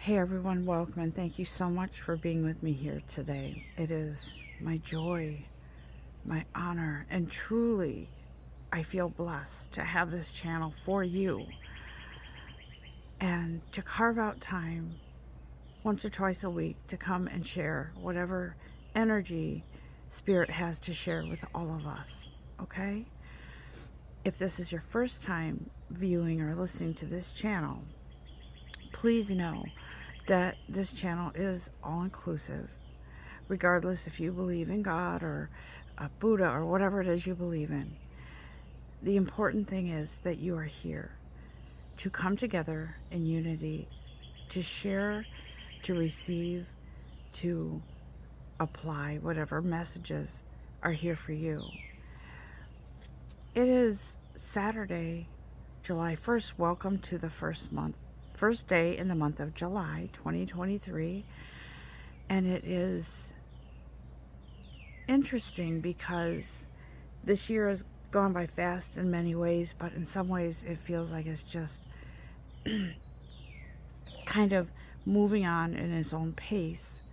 Hey everyone, welcome and thank you so much for being with me here today. It is my joy, my honor, and truly I feel blessed to have this channel for you and to carve out time once or twice a week to come and share whatever energy Spirit has to share with all of us. Okay? If this is your first time viewing or listening to this channel, please know that this channel is all inclusive, regardless if you believe in God or Buddha or whatever it is you believe in. The important thing is that you are here to come together in unity, to share, to receive, to apply whatever messages are here for you. It is Saturday, July 1st. Welcome to the first day in the month of July 2023. And it is interesting because this year has gone by fast in many ways, but in some ways it feels like it's just kind of moving on in its own pace.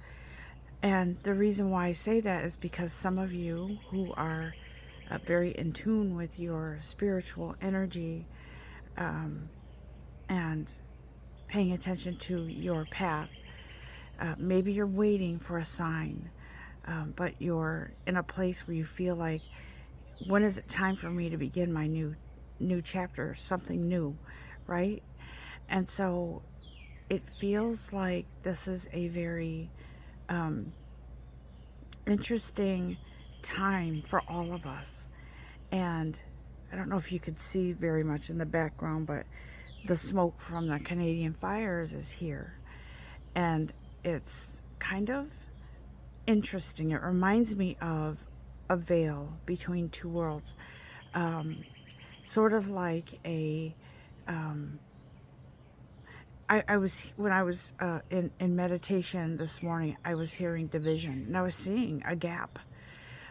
And the reason why I say that is because some of you who are very in tune with your spiritual energy and paying attention to your path, maybe you're waiting for a sign, but you're in a place where you feel like, when is it time for me to begin my new chapter, something new, right? And so it feels like this is a very interesting time for all of us. And I don't know if you could see very much in the background, but the smoke from the Canadian fires is here. And it's kind of interesting. It reminds me of a veil between two worlds. Sort of like a I was, when I was in meditation this morning, I was hearing division, and I was seeing a gap.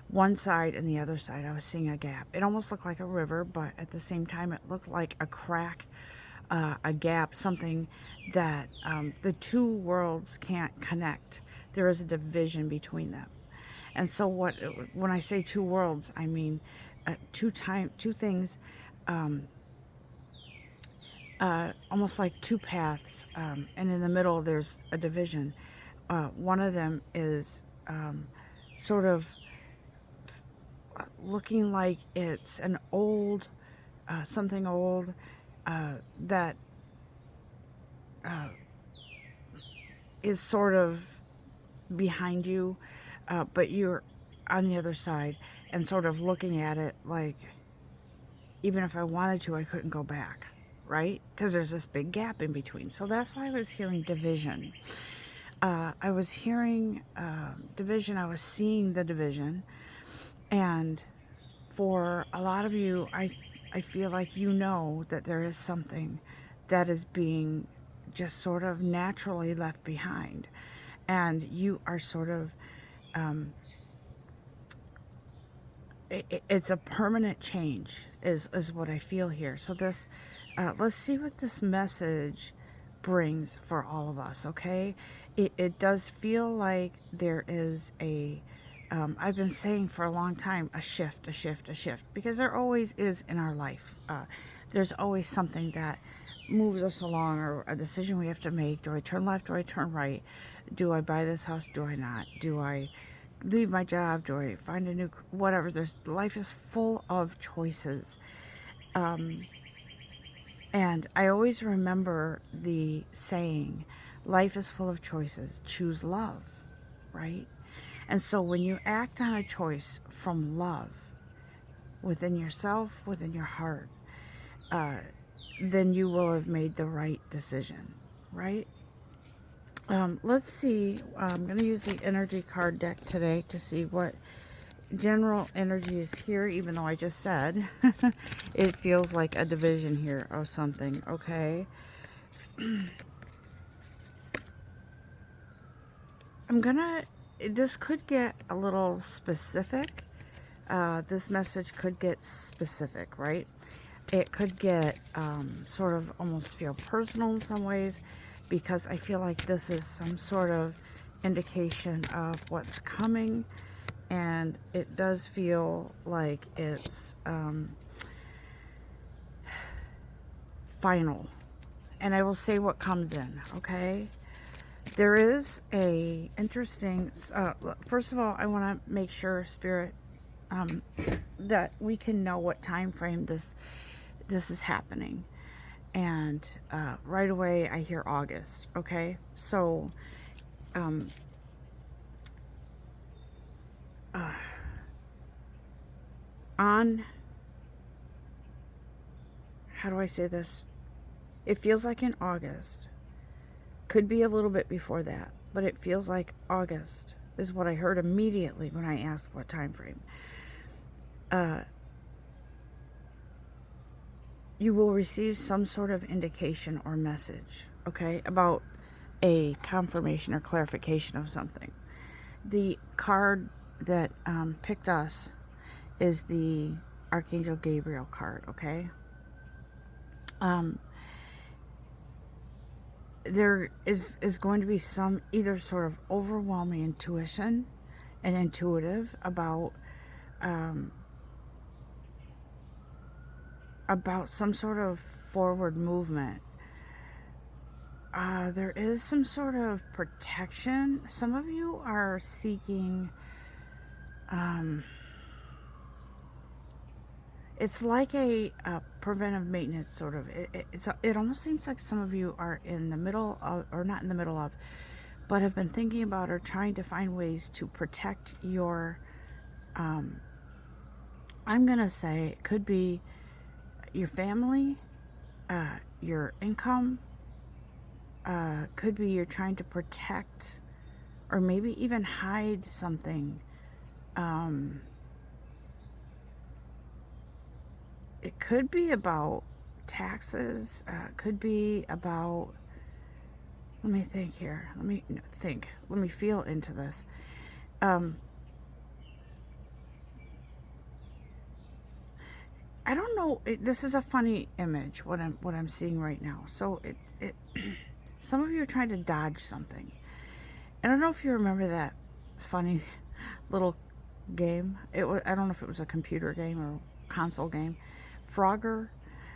One side and the other side, I was seeing a gap. It almost looked like a river, but at the same time, it looked like a crack, a gap, something that the two worlds can't connect. There is a division between them. And so when I say two worlds, I mean two things, almost like two paths, and in the middle there's a division. One of them is sort of looking like it's an old, something old that is sort of behind you, but you're on the other side and sort of looking at it like, even if I wanted to, I couldn't go back, right? Because there's this big gap in between. So that's why I was hearing division. I was hearing division. I was seeing the division. And for a lot of you, I feel like you know that there is something that is being just sort of naturally left behind. And you are sort of, it's a permanent change is what I feel here. So this, let's see what this message brings for all of us, okay? It does feel like there is a, I've been saying for a long time, a shift, because there always is in our life. There's always something that moves us along, or a decision we have to make. Do I turn left? Do I turn right? Do I buy this house? Do I not? Do I leave my job? Do I find a new, whatever? Life is full of choices. And I always remember the saying, life is full of choices, choose love, right? And so when you act on a choice from love within yourself, within your heart, then you will have made the right decision, right? Let's see. I'm going to use the energy card deck today to see what general energy is here, even though I just said it feels like a division here of something, okay? This could get a little specific. This message could get specific, right? It could get sort of almost feel personal in some ways. because I feel like this is some sort of indication of what's coming, and it does feel like it's final. And I will say what comes in, okay? There is a interesting, first of all, I want to make sure, Spirit, that we can know what time frame this is happening. And right away I hear August, okay? So on, how do I say this? It feels like in August. Could be a little bit before that, but it feels like August is what I heard immediately when I asked what time frame. You will receive some sort of indication or message, okay, about a confirmation or clarification of something. The card that picked us is the Archangel Gabriel card, okay? There is going to be some either sort of overwhelming intuition and intuitive about some sort of forward movement. There is some sort of protection. Some of you are seeking, it's like a preventive maintenance sort of. It almost seems like some of you are in the middle of, or not in the middle of, but have been thinking about or trying to find ways to protect your, I'm going to say it could be your family, your income, could be you're trying to protect or maybe even hide something. It could be about taxes, could be about, let me think here. Let me feel into this. I don't know. This is a funny image. What I'm seeing right now. So it some of you are trying to dodge something. I don't know if you remember that funny little game. I don't know if it was a computer game or console game, Frogger,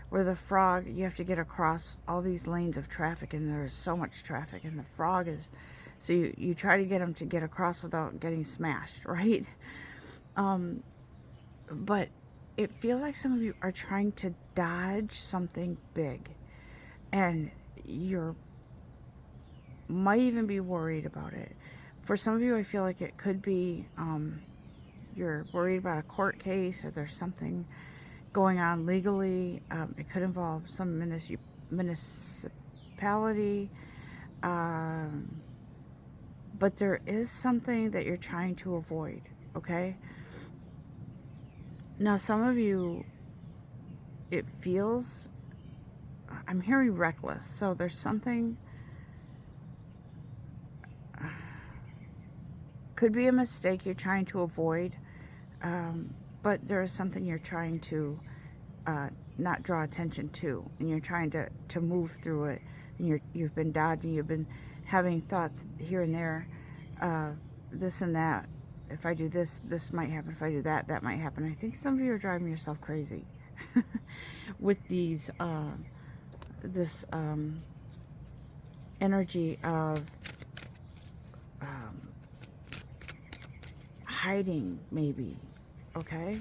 where the frog, you have to get across all these lanes of traffic, and there's so much traffic, and the frog is, so you try to get him to get across without getting smashed, right? But it feels like some of you are trying to dodge something big, and you're might even be worried about it. For some of you, I feel like it could be you're worried about a court case, or there's something going on legally. It could involve some municipality, but there is something that you're trying to avoid, okay? Now, some of you, it feels, I'm hearing reckless, so there's something, could be a mistake you're trying to avoid, but there is something you're trying to not draw attention to, and you're trying to move through it, and you've been dodging, you've been having thoughts here and there, this and that. If I do this, this might happen. If I do that, that might happen. I think some of you are driving yourself crazy with these this energy of hiding, maybe, okay?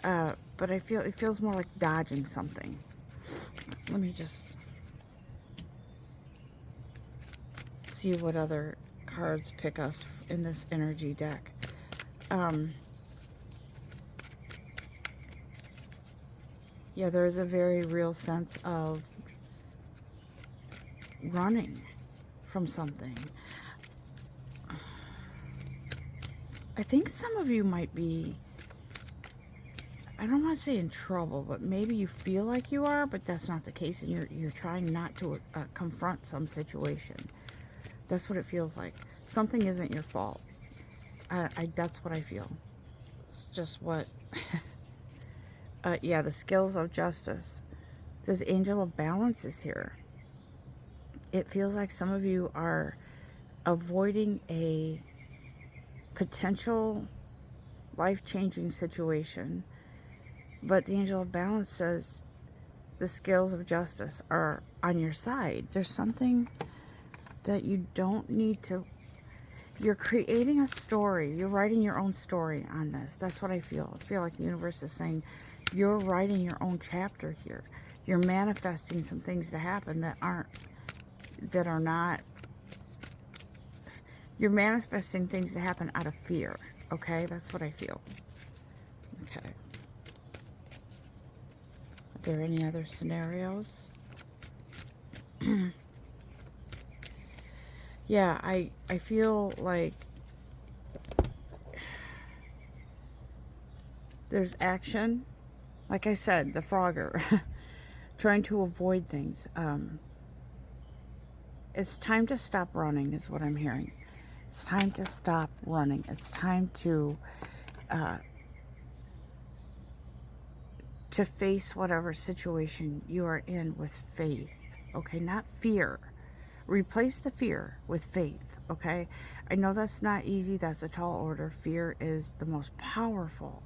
But I feel it feels more like dodging something. Let me just see what other cards pick us in this energy deck. Yeah, there is a very real sense of running from something. I think some of you might be, I don't want to say in trouble, but maybe you feel like you are, but that's not the case, and you're trying not to confront some situation. That's what it feels like. Something isn't your fault. That's what I feel. It's just what. Yeah, the scales of justice. There's angel of balance is here. it feels like some of you are avoiding a potential life-changing situation, but the angel of balance says the scales of justice are on your side. There's something that you don't need to. You're creating a story. You're writing your own story on this. That's what I feel. I feel like the universe is saying you're writing your own chapter here. You're manifesting some things to happen that are not. You're manifesting things to happen out of fear. Okay, that's what I feel. Okay. Are there any other scenarios? Yeah, I feel like there's action. Like I said, the Frogger, trying to avoid things. It's time to stop running is what I'm hearing. It's time to stop running. It's time to face whatever situation you are in with faith. Okay, not fear. Replace the fear with faith. Okay, I know that's not easy. That's a tall order. Fear is the most powerful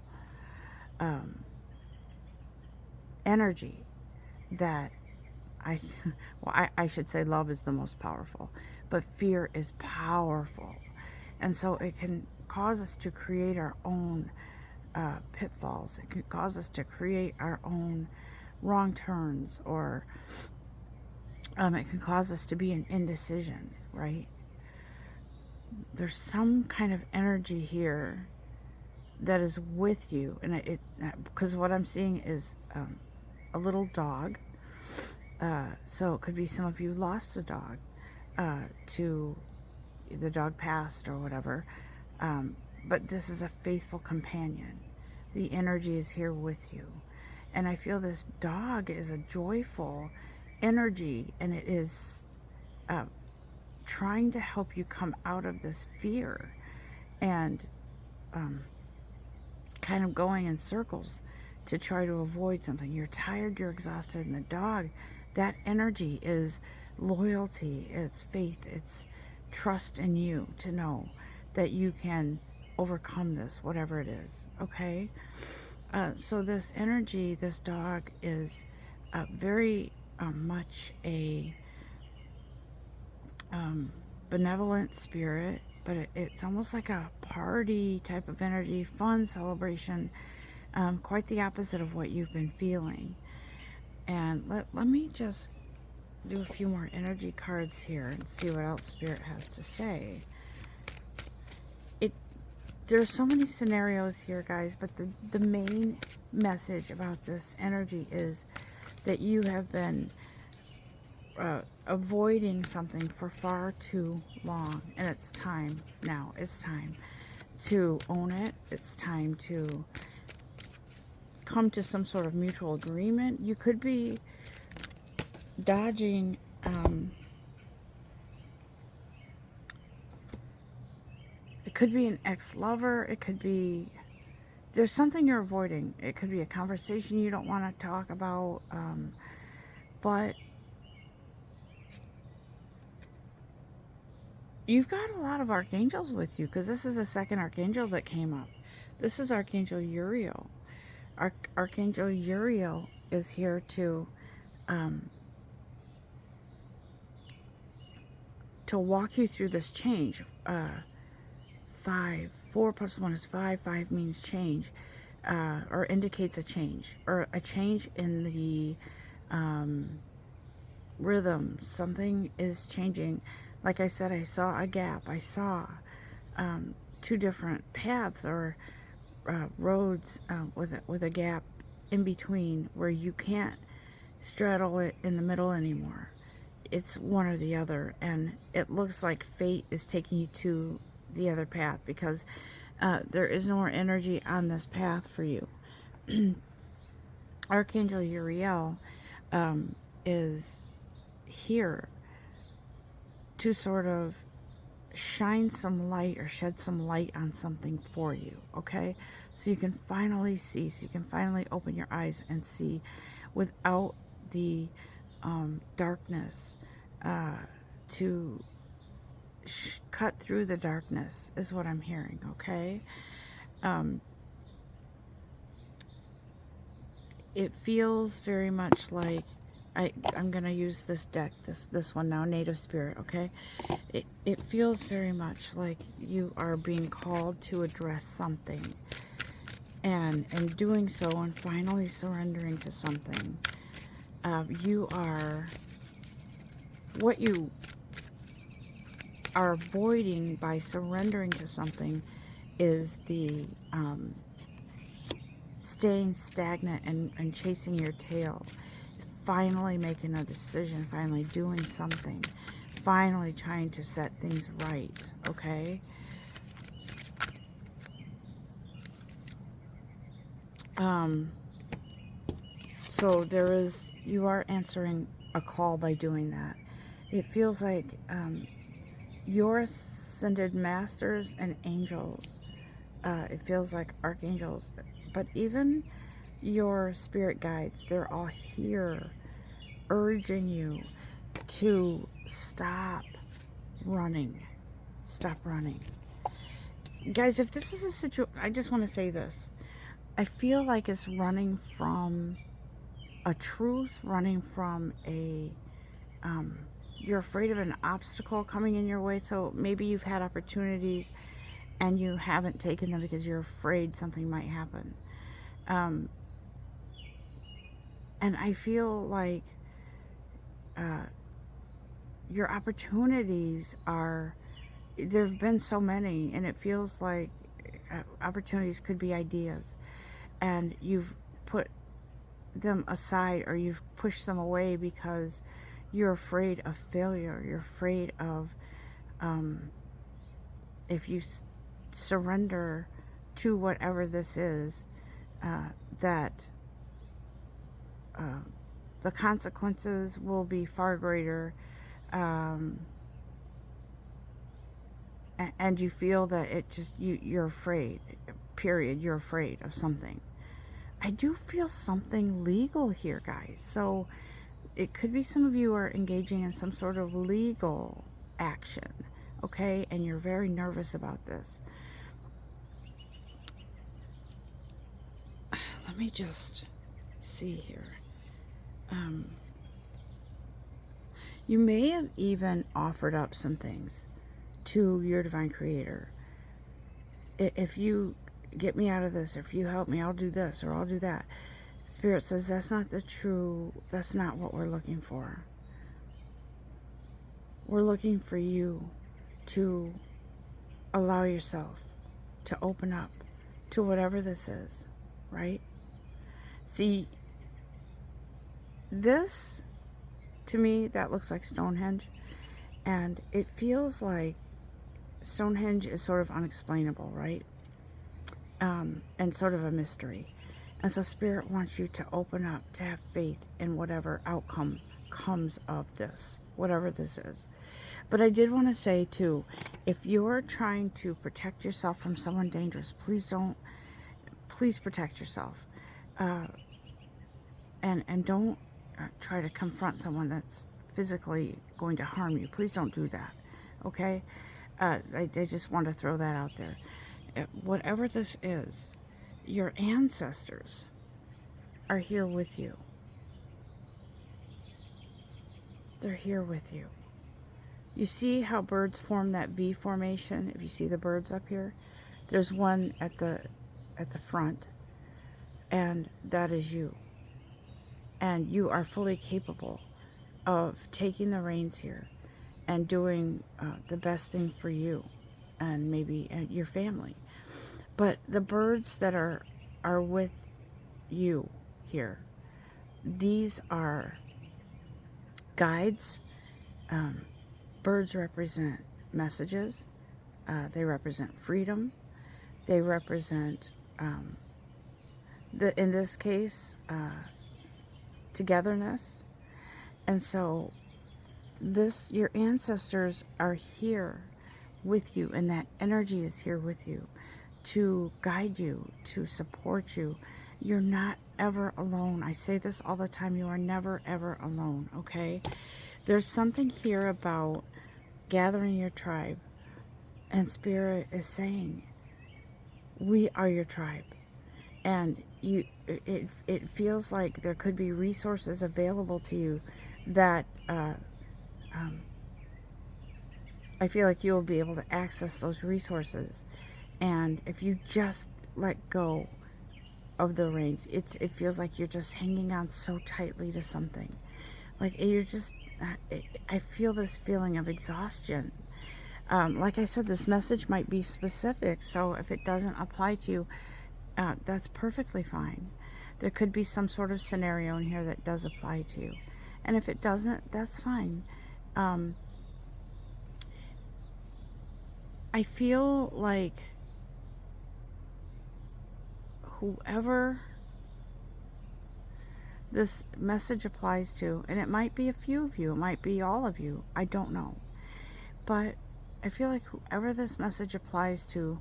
energy that I should say love is the most powerful, but fear is powerful. And so it can cause us to create our own pitfalls. It can cause us to create our own wrong turns, or it can cause us to be in indecision, right? There's some kind of energy here that is with you, and because what I'm seeing is a little dog. So it could be some of you lost a dog to the dog passed or whatever. But this is a faithful companion. The energy is here with you. And I feel this dog is a joyful energy, and it is trying to help you come out of this fear and kind of going in circles to try to avoid something. You're tired, you're exhausted, and the dog, that energy is loyalty, it's faith, it's trust in you to know that you can overcome this, whatever it is. Okay? So this energy, this dog is very much a benevolent spirit, but it's almost like a party type of energy, fun celebration, quite the opposite of what you've been feeling. And let me just do a few more energy cards here and see what else Spirit has to say. There are so many scenarios here, guys, but the main message about this energy is that you have been avoiding something for far too long, and it's time now. It's time to own it. It's time to come to some sort of mutual agreement. You could be dodging it could be an ex-lover. It could be there's something you're avoiding. It could be a conversation you don't want to talk about, but you've got a lot of archangels with you, because this is the second archangel that came up. This is Archangel Uriel. Archangel Uriel is here to walk you through this change. 4 + 1 is 5. 5 means change, or indicates a change, or a change in the rhythm. Something is changing. Like I said, I saw a gap. I saw 2 different paths, or roads with a gap in between, where you can't straddle it in the middle anymore. It's one or the other, and it looks like fate is taking you to the other path, because there is no more energy on this path for you. Archangel Uriel is here to sort of shine some light, or shed some light on something for you, okay? So you can finally see, so you can finally open your eyes and see without the darkness to cut through the darkness, is what I'm hearing, okay? It feels very much like, I'm going to use this deck, this one now, Native Spirit, okay? It feels very much like you are being called to address something. And in doing so and finally surrendering to something, you are, what you are avoiding by surrendering to something is the staying stagnant and chasing your tail. Finally making a decision, finally doing something, finally trying to set things right, okay? So you are answering a call by doing that. It feels like your ascended masters and angels, it feels like archangels, but even your spirit guides, they're all here urging you to stop running. Stop running. Guys, if this is a situation, I just want to say this. I feel like it's running from a truth, running from a, you're afraid of an obstacle coming in your way. So maybe you've had opportunities and you haven't taken them because you're afraid something might happen. And I feel like your opportunities are, there have been so many, and it feels like opportunities could be ideas, and you've put them aside or you've pushed them away because you're afraid of failure. You're afraid of if you surrender to whatever this is, that the consequences will be far greater, and you feel that it just, you're afraid, period. You're afraid of something. I do feel something legal here, guys. So it could be some of you are engaging in some sort of legal action, okay? And you're very nervous about this. Let me just see here. You may have even offered up some things to your divine creator. If you get me out of this, or if you help me, I'll do this or I'll do that. Spirit says that's not that's not what we're looking for. We're looking for you to allow yourself to open up to whatever this is, right? See, this, to me, that looks like Stonehenge, and it feels like Stonehenge is sort of unexplainable, right? And sort of a mystery. And so Spirit wants you to open up, to have faith in whatever outcome comes of this, whatever this is. But I did want to say too, if you're trying to protect yourself from someone dangerous, please protect yourself. And don't try to confront someone that's physically going to harm you. Please don't do that, okay? I just want to throw that out there. Whatever this is, your ancestors are here with you. They're here with you. You see how birds form that V formation? If you see the birds up here, there's one at the front, and that is you. And you are fully capable of taking the reins here and doing the best thing for you and maybe your family. But the birds that are with you here, these are guides. Birds represent messages. They represent freedom. They represent, in this case, togetherness. And so your ancestors are here with you, and that energy is here with you to guide you, to support you. You're not ever alone. I say this all the time. You are never, ever alone, okay? There's something here about gathering your tribe, and Spirit is saying, we are your tribe. And it feels like there could be resources available to you that I feel like you'll be able to access those resources. And if you just let go of the reins, it feels like you're just hanging on so tightly to something. Like you're just, I feel this feeling of exhaustion. Like I said, this message might be specific, so if it doesn't apply to you, that's perfectly fine. There could be some sort of scenario in here that does apply to you. And if it doesn't, that's fine. I feel like whoever this message applies to, and it might be a few of you, it might be all of you, I don't know. But I feel like whoever this message applies to,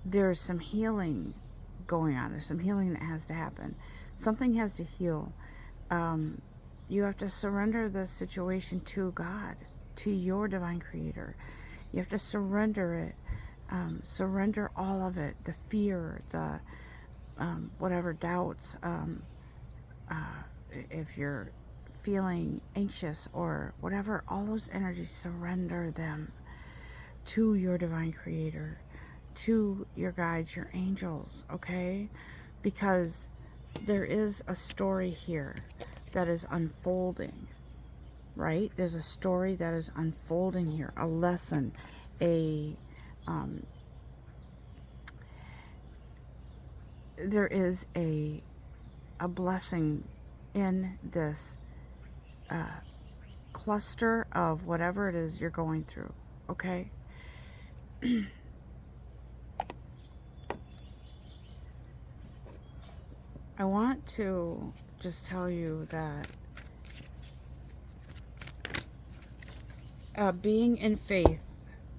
there's some healing going on. There's some healing that has to happen. Something has to heal. You have to surrender the situation to God, to your divine creator. You have to surrender it. Surrender all of it. The fear, the whatever doubts. If you're feeling anxious or whatever, all those energies, surrender them to your divine creator, to your guides, your angels, okay? Because there is a story here that is unfolding, right? There's a story that is unfolding here, a lesson, there is a blessing in this cluster of whatever it is you're going through, okay? I want to just tell you that being in faith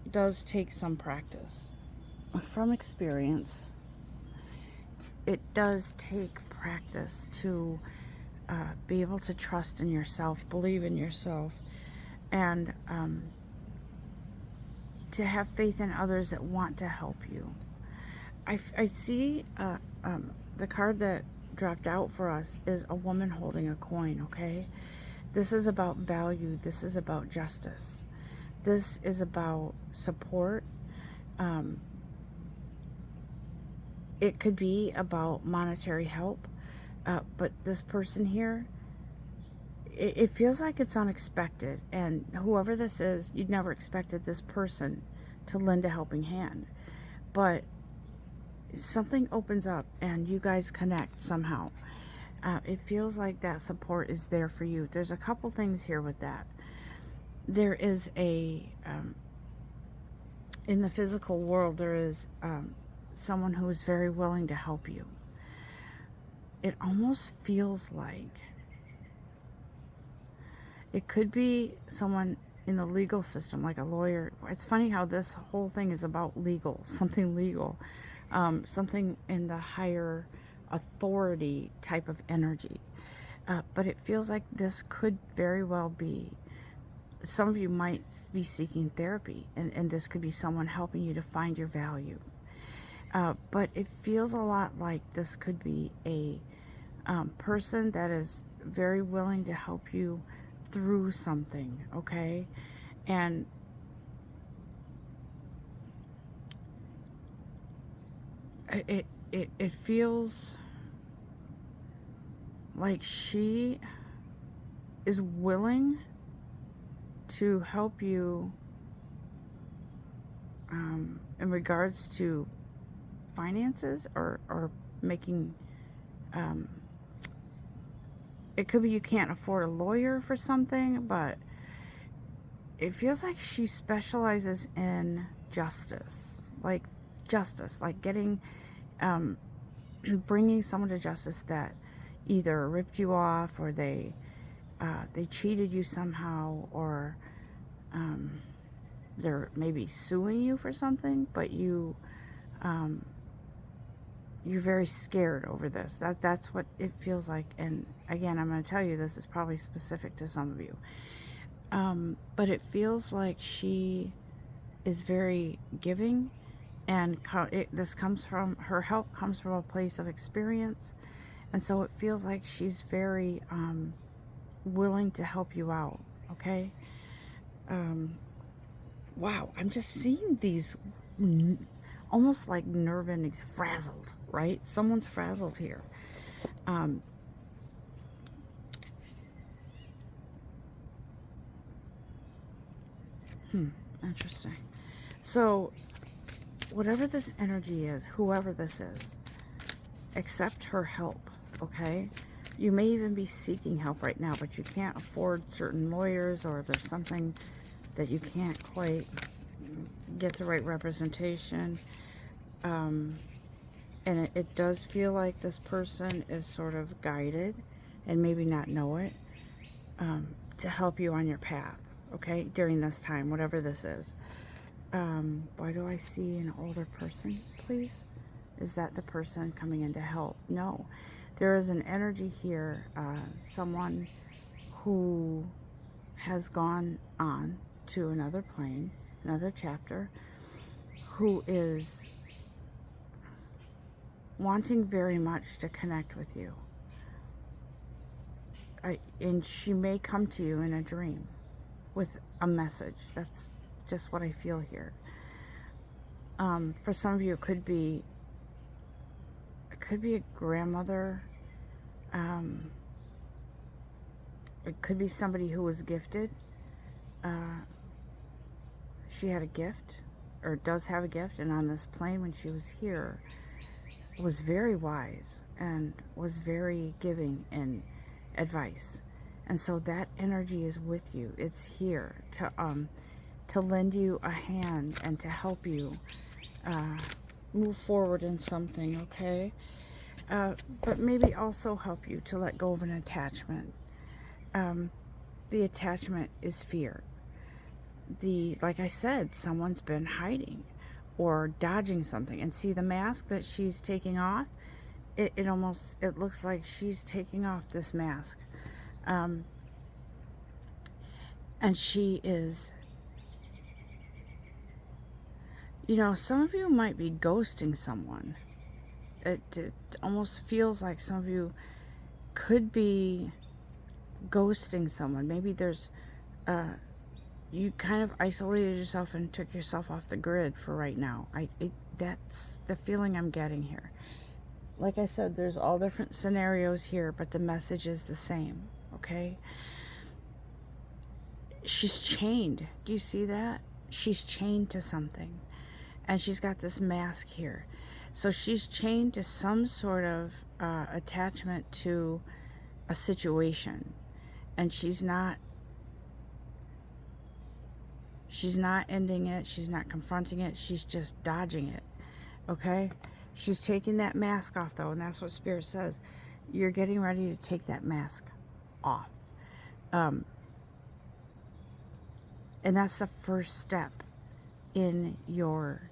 does take some practice. From experience, it does take practice to be able to trust in yourself, believe in yourself, and to have faith in others that want to help you. I see the card that dropped out for us is a woman holding a coin, okay? This is about value. This is about justice. This is about support. It could be about monetary help, but this person here, it feels like it's unexpected. And whoever this is, you'd never expected this person to lend a helping hand. But something opens up and you guys connect somehow. It feels like that support is there for you. There's a couple things here with that. There is a, in the physical world, there is someone who is very willing to help you. It almost feels like it could be someone in the legal system, like a lawyer. It's funny how this whole thing is about legal, something legal, something in the higher authority type of energy. But it feels like this could very well be, some of you might be seeking therapy, and this could be someone helping you to find your value. But it feels a lot like this could be a person that is very willing to help you through something, okay? And it feels like she is willing to help you in regards to finances or making it could be you can't afford a lawyer for something, but it feels like she specializes in justice, like getting bringing someone to justice that either ripped you off or they cheated you somehow, or they're maybe suing you for something, but you're very scared over this. That's what it feels like. And again, I'm going to tell you, this is probably specific to some of you. But it feels like she is very giving, and this comes from her help comes from a place of experience, and so it feels like she's very willing to help you out. Okay. Wow, I'm just seeing these almost like nerve endings frazzled, right? Someone's frazzled here. Interesting. So, whatever this energy is, whoever this is, accept her help, okay? You may even be seeking help right now, but you can't afford certain lawyers, or there's something that you can't quite get the right representation. And it does feel like this person is sort of guided, and maybe not know it, to help you on your path, okay, during this time, whatever this is. Why do I see an older person, please? Is that the person coming in to help? No. There is an energy here, someone who has gone on to another plane, another chapter, who is wanting very much to connect with you. And she may come to you in a dream with a message. That's just what I feel here. For some of you, it could be a grandmother. It could be somebody who was gifted. She had a gift, or does have a gift, and on this plane when she was here, was very wise and was very giving in advice. And so that energy is with you. It's here to lend you a hand and to help you move forward in something, okay? But maybe also help you to let go of an attachment. The attachment is fear. Like I said, someone's been hiding or dodging something. And see the mask that she's taking off? It looks like she's taking off this mask. And she is, some of you might be ghosting someone. It almost feels like some of you could be ghosting someone. Maybe there's, you kind of isolated yourself and took yourself off the grid for right now. That's the feeling I'm getting here. Like I said, there's all different scenarios here, but the message is the same, okay? She's chained. Do you see that? She's chained to something. And she's got this mask here. So she's chained to some sort of attachment to a situation. And she's not ending it. She's not confronting it. She's just dodging it, okay? She's taking that mask off, though, and that's what Spirit says. You're getting ready to take that mask off. And that's the first step in your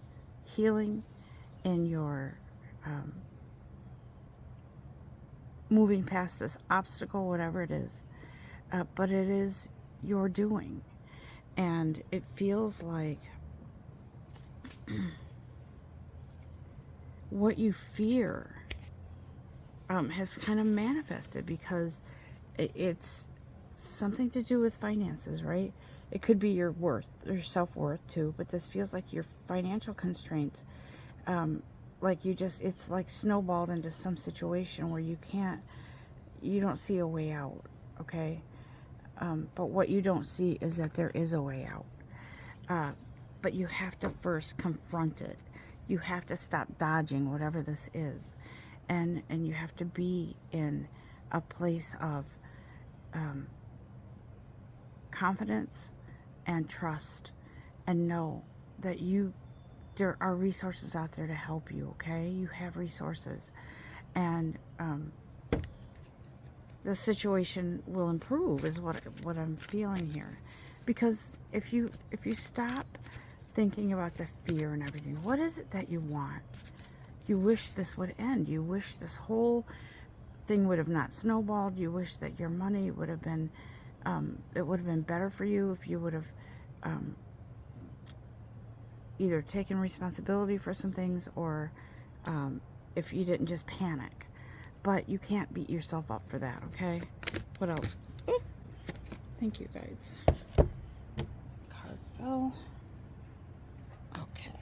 healing, in your moving past this obstacle, whatever it is. But it is your doing. And it feels like what you fear has kind of manifested, because it's something to do with finances, right? It could be your worth, your self-worth too, but this feels like your financial constraints. Like it's like snowballed into some situation where you don't see a way out, okay? But what you don't see is that there is a way out. But you have to first confront it. You have to stop dodging whatever this is. And you have to be in a place of confidence and trust, and know that there are resources out there to help you, okay? You have resources. And the situation will improve is what I'm feeling here. Because if you stop thinking about the fear and everything, what is it that you want? You wish this would end. You wish this whole thing would have not snowballed. You wish that your money would have been It would have been better for you if you would have um, either taken responsibility for some things, or if you didn't just panic. But you can't beat yourself up for that, okay? What else? Oh, thank you, guys. Card fell. Okay.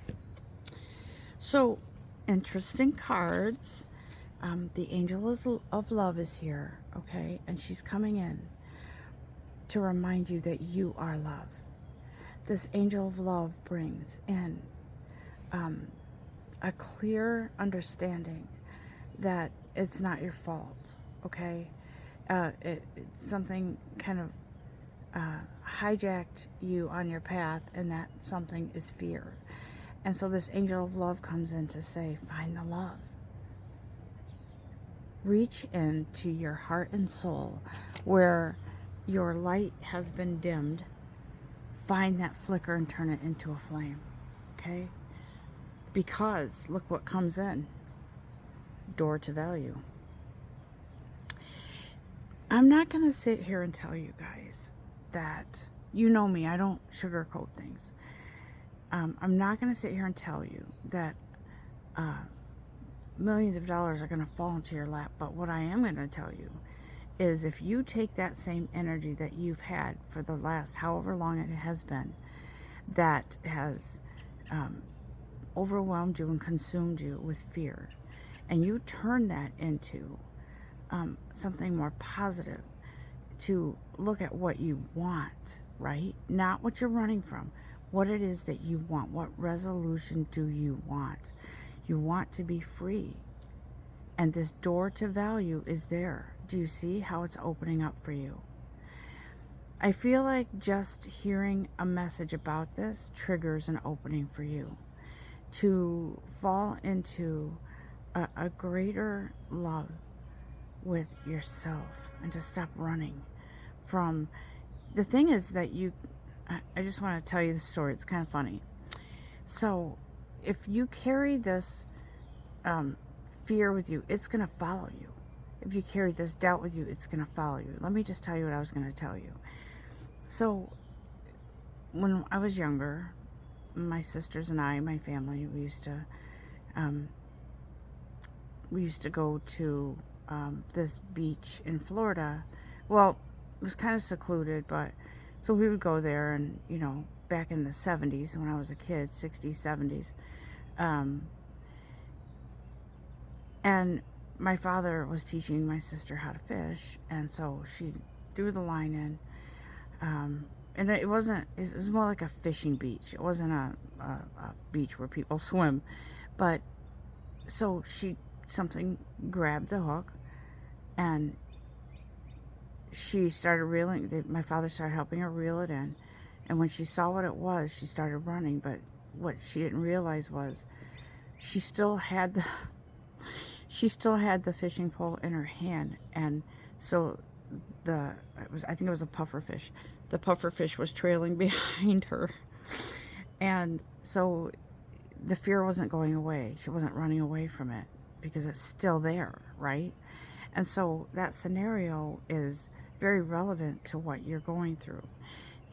So, interesting cards. The angel of love is here, okay? And she's coming in to remind you that you are love. This angel of love brings in a clear understanding that it's not your fault, okay? It's something kind of hijacked you on your path, and that something is fear. And so this angel of love comes in to say, find the love. Reach into your heart and soul where your light has been dimmed. Find that flicker and turn it into a flame, okay? Because look what comes in. Door to value. I'm not going to sit here and tell you guys that, you know me, I don't sugarcoat things. I'm not going to sit here and tell you that millions of dollars are going to fall into your lap. But what I am going to tell you is, if you take that same energy that you've had for the last however long it has been, that has overwhelmed you and consumed you with fear, and you turn that into something more positive, to look at what you want, right? Not what you're running from. What it is that you want. What resolution do you want? You want to be free. And this door to value is there. Do you see how it's opening up for you? I feel like just hearing a message about this triggers an opening for you to fall into a greater love with yourself, and to stop running from the thing is that I just want to tell you the story. It's kind of funny. So if you carry this fear with you, it's going to follow you. If you carry this doubt with you, it's going to follow you. Let me just tell you what I was going to tell you. So when I was younger, my sisters and I, my family, we used to go to this beach in Florida. Well, it was kind of secluded, but so we would go there, and back in the 70s when I was a kid, 60s, 70s, and my father was teaching my sister how to fish, and so she threw the line in, and it was more like a fishing beach. It wasn't a beach where people swim, but so something grabbed the hook, and she started reeling. My father started helping her reel it in, and when she saw what it was, she started running. But what she didn't realize was she still had the fishing pole in her hand, and so I think it was a puffer fish. The puffer fish was trailing behind her, and so the fear wasn't going away. She wasn't running away from it because it's still there, right? And so that scenario is very relevant to what you're going through.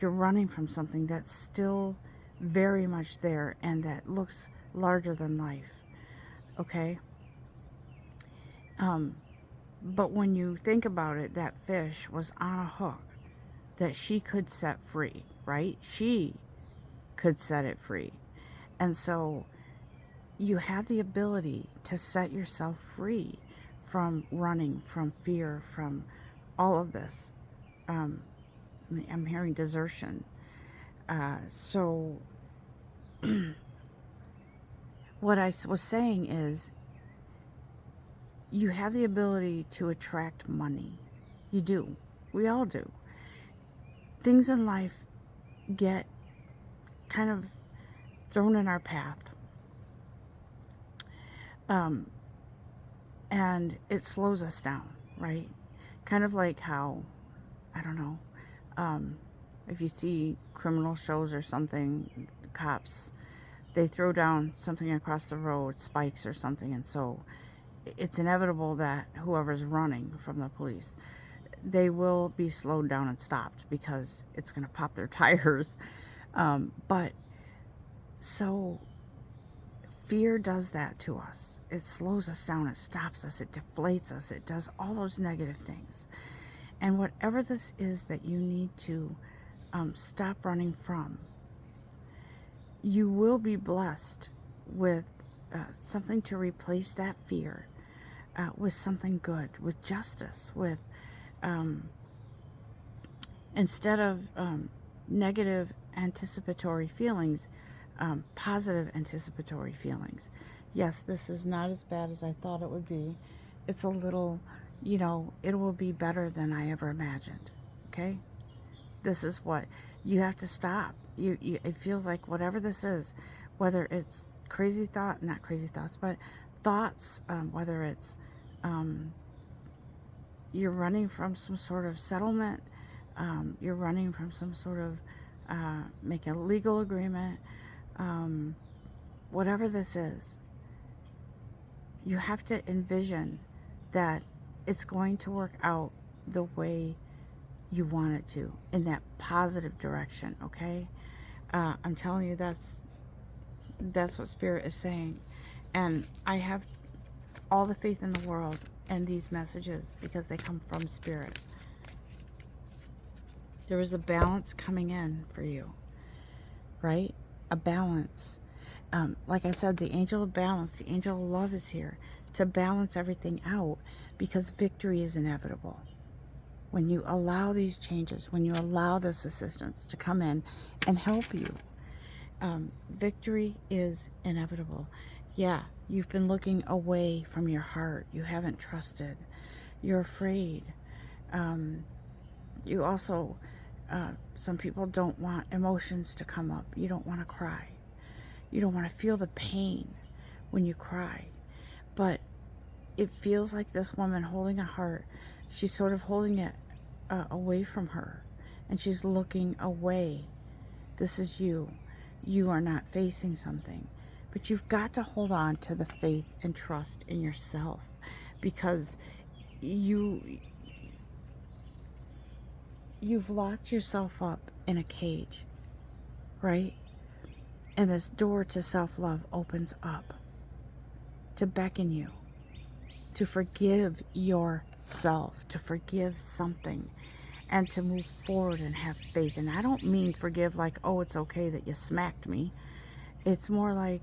You're running from something that's still very much there, and that looks larger than life, okay? But when you think about it, that fish was on a hook that she could set free, right? She could set it free. And so you have the ability to set yourself free from running, from fear, from all of this. I'm hearing desertion. So what I was saying is, you have the ability to attract money. You do. We all do. Things in life get kind of thrown in our path. And it slows us down, right? Kind of like how, I don't know, if you see criminal shows or something, cops, they throw down something across the road, spikes or something, and so it's inevitable that whoever's running from the police, they will be slowed down and stopped because it's going to pop their tires. But so fear does that to us. It slows us down, it stops us, it deflates us, it does all those negative things. And whatever this is that you need to stop running from, you will be blessed with something to replace that fear, with something good, with justice, with instead of negative anticipatory feelings, positive anticipatory feelings. Yes, this is not as bad as I thought it would be. It's a little, it will be better than I ever imagined. Okay? This is what you have to stop. It feels like whatever this is, whether it's not crazy thoughts, but thoughts, whether it's you're running from some sort of settlement, you're running from some sort of make a legal agreement, whatever this is, you have to envision that it's going to work out the way you want it to, in that positive direction. Okay? I'm telling you, that's what Spirit is saying. And I have all the faith in the world in these messages because they come from Spirit. There is a balance coming in for you, right? A balance. Like I said, the angel of balance, the angel of love is here to balance everything out, because victory is inevitable. When you allow these changes, when you allow this assistance to come in and help you, victory is inevitable. Yeah, you've been looking away from your heart. You haven't trusted. You're afraid. You also, some people don't want emotions to come up. You don't want to cry. You don't want to feel the pain when you cry. But it feels like this woman holding a heart, she's sort of holding it away from her, and she's looking away. This is you. You are not facing something. But you've got to hold on to the faith and trust in yourself, because you've locked yourself up in a cage, right? And this door to self-love opens up to beckon you to forgive yourself, to forgive something, and to move forward and have faith. And I don't mean forgive like, oh, it's okay that you smacked me. It's more like,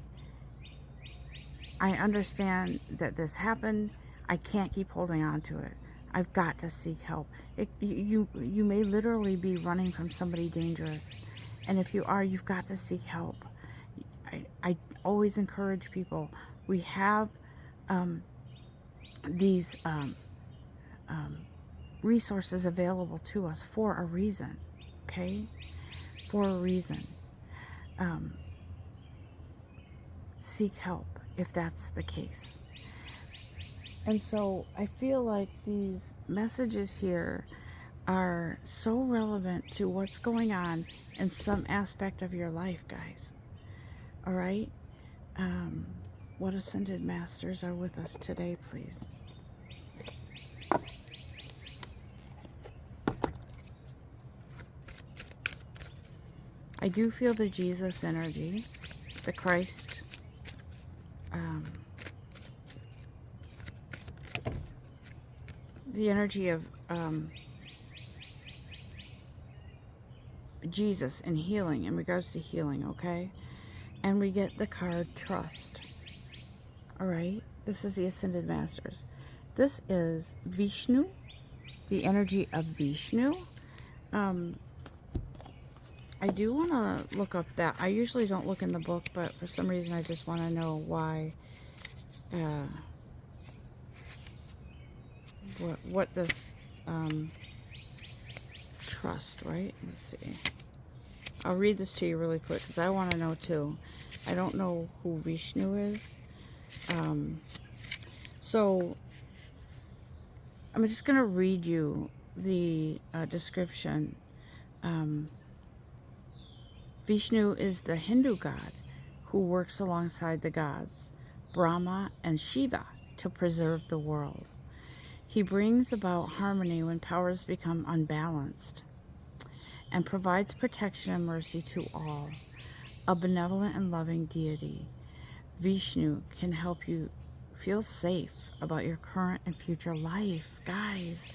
I understand that this happened. I can't keep holding on to it. I've got to seek help. You may literally be running from somebody dangerous. And if you are, you've got to seek help. I always encourage people. We have these resources available to us for a reason. Okay? For a reason. Seek help if that's the case. And so I feel like these messages here are so relevant to what's going on in some aspect of your life, guys. All right? What ascended masters are with us today, please? I do feel the Jesus energy, the Christ, the energy of Jesus and healing, in regards to healing, okay? And we get the card Trust. All right? This is the Ascended Masters. This is Vishnu, the energy of Vishnu. I do want to look up that. I usually don't look in the book, but for some reason I just want to know why, what this trust, right? Let's see. I'll read this to you really quick because I want to know too. I don't know who Vishnu is. So I'm just going to read you the description. Vishnu is the Hindu god who works alongside the gods Brahma and Shiva to preserve the world. He brings about harmony when powers become unbalanced and provides protection and mercy to all. A benevolent and loving deity, Vishnu can help you feel safe about your current and future life. Guys,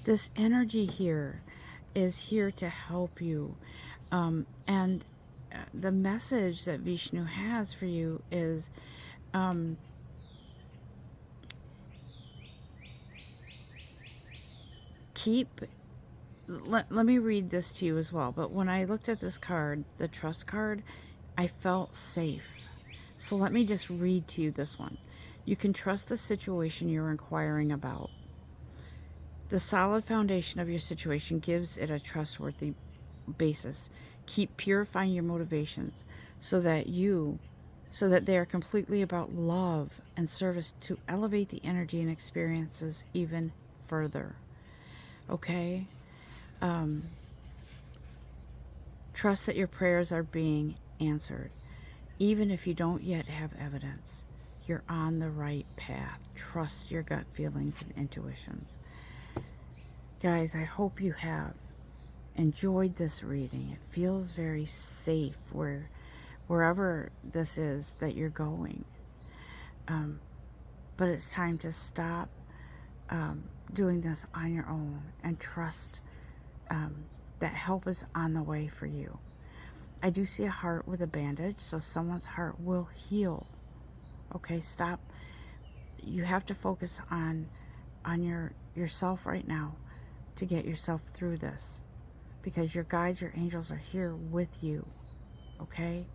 this energy here is here to help you. And the message that Vishnu has for you is let me read this to you as well. But when I looked at this card, the trust card, I felt safe. So let me just read to you this one. You can trust the situation you're inquiring about. The solid foundation of your situation gives it a trustworthy basis. Keep purifying your motivations so that they are completely about love and service to elevate the energy and experiences even further. Okay? Trust that your prayers are being answered. Even if you don't yet have evidence, you're on the right path. Trust your gut feelings and intuitions. Guys, I hope you have enjoyed this reading. It feels very safe wherever this is that you're going. But it's time to stop doing this on your own and trust that help is on the way for you. I do see a heart with a bandage, so someone's heart will heal. Okay, stop. You have to focus on yourself right now to get yourself through this, because your guides, your angels are here with you. Okay?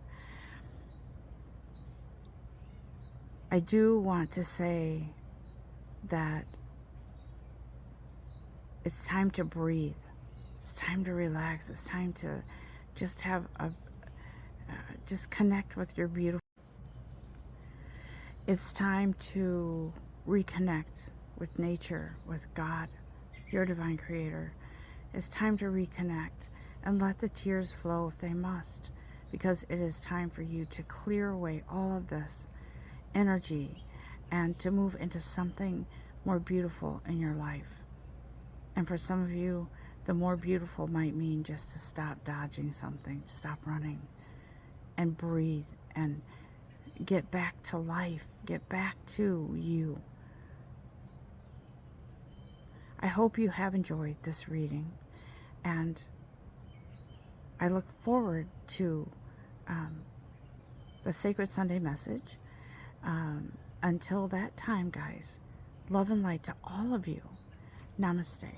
I do want to say that it's time to breathe. It's time to relax. It's time to just have just connect with your beautiful. It's time to reconnect with nature, with God, your divine creator. It's time to reconnect and let the tears flow if they must, because it is time for you to clear away all of this energy and to move into something more beautiful in your life. And for some of you, the more beautiful might mean just to stop dodging something, stop running, and breathe and get back to life, get back to you. I hope you have enjoyed this reading, and I look forward to the Sacred Sunday message. Until that time, guys, love and light to all of you. Namaste.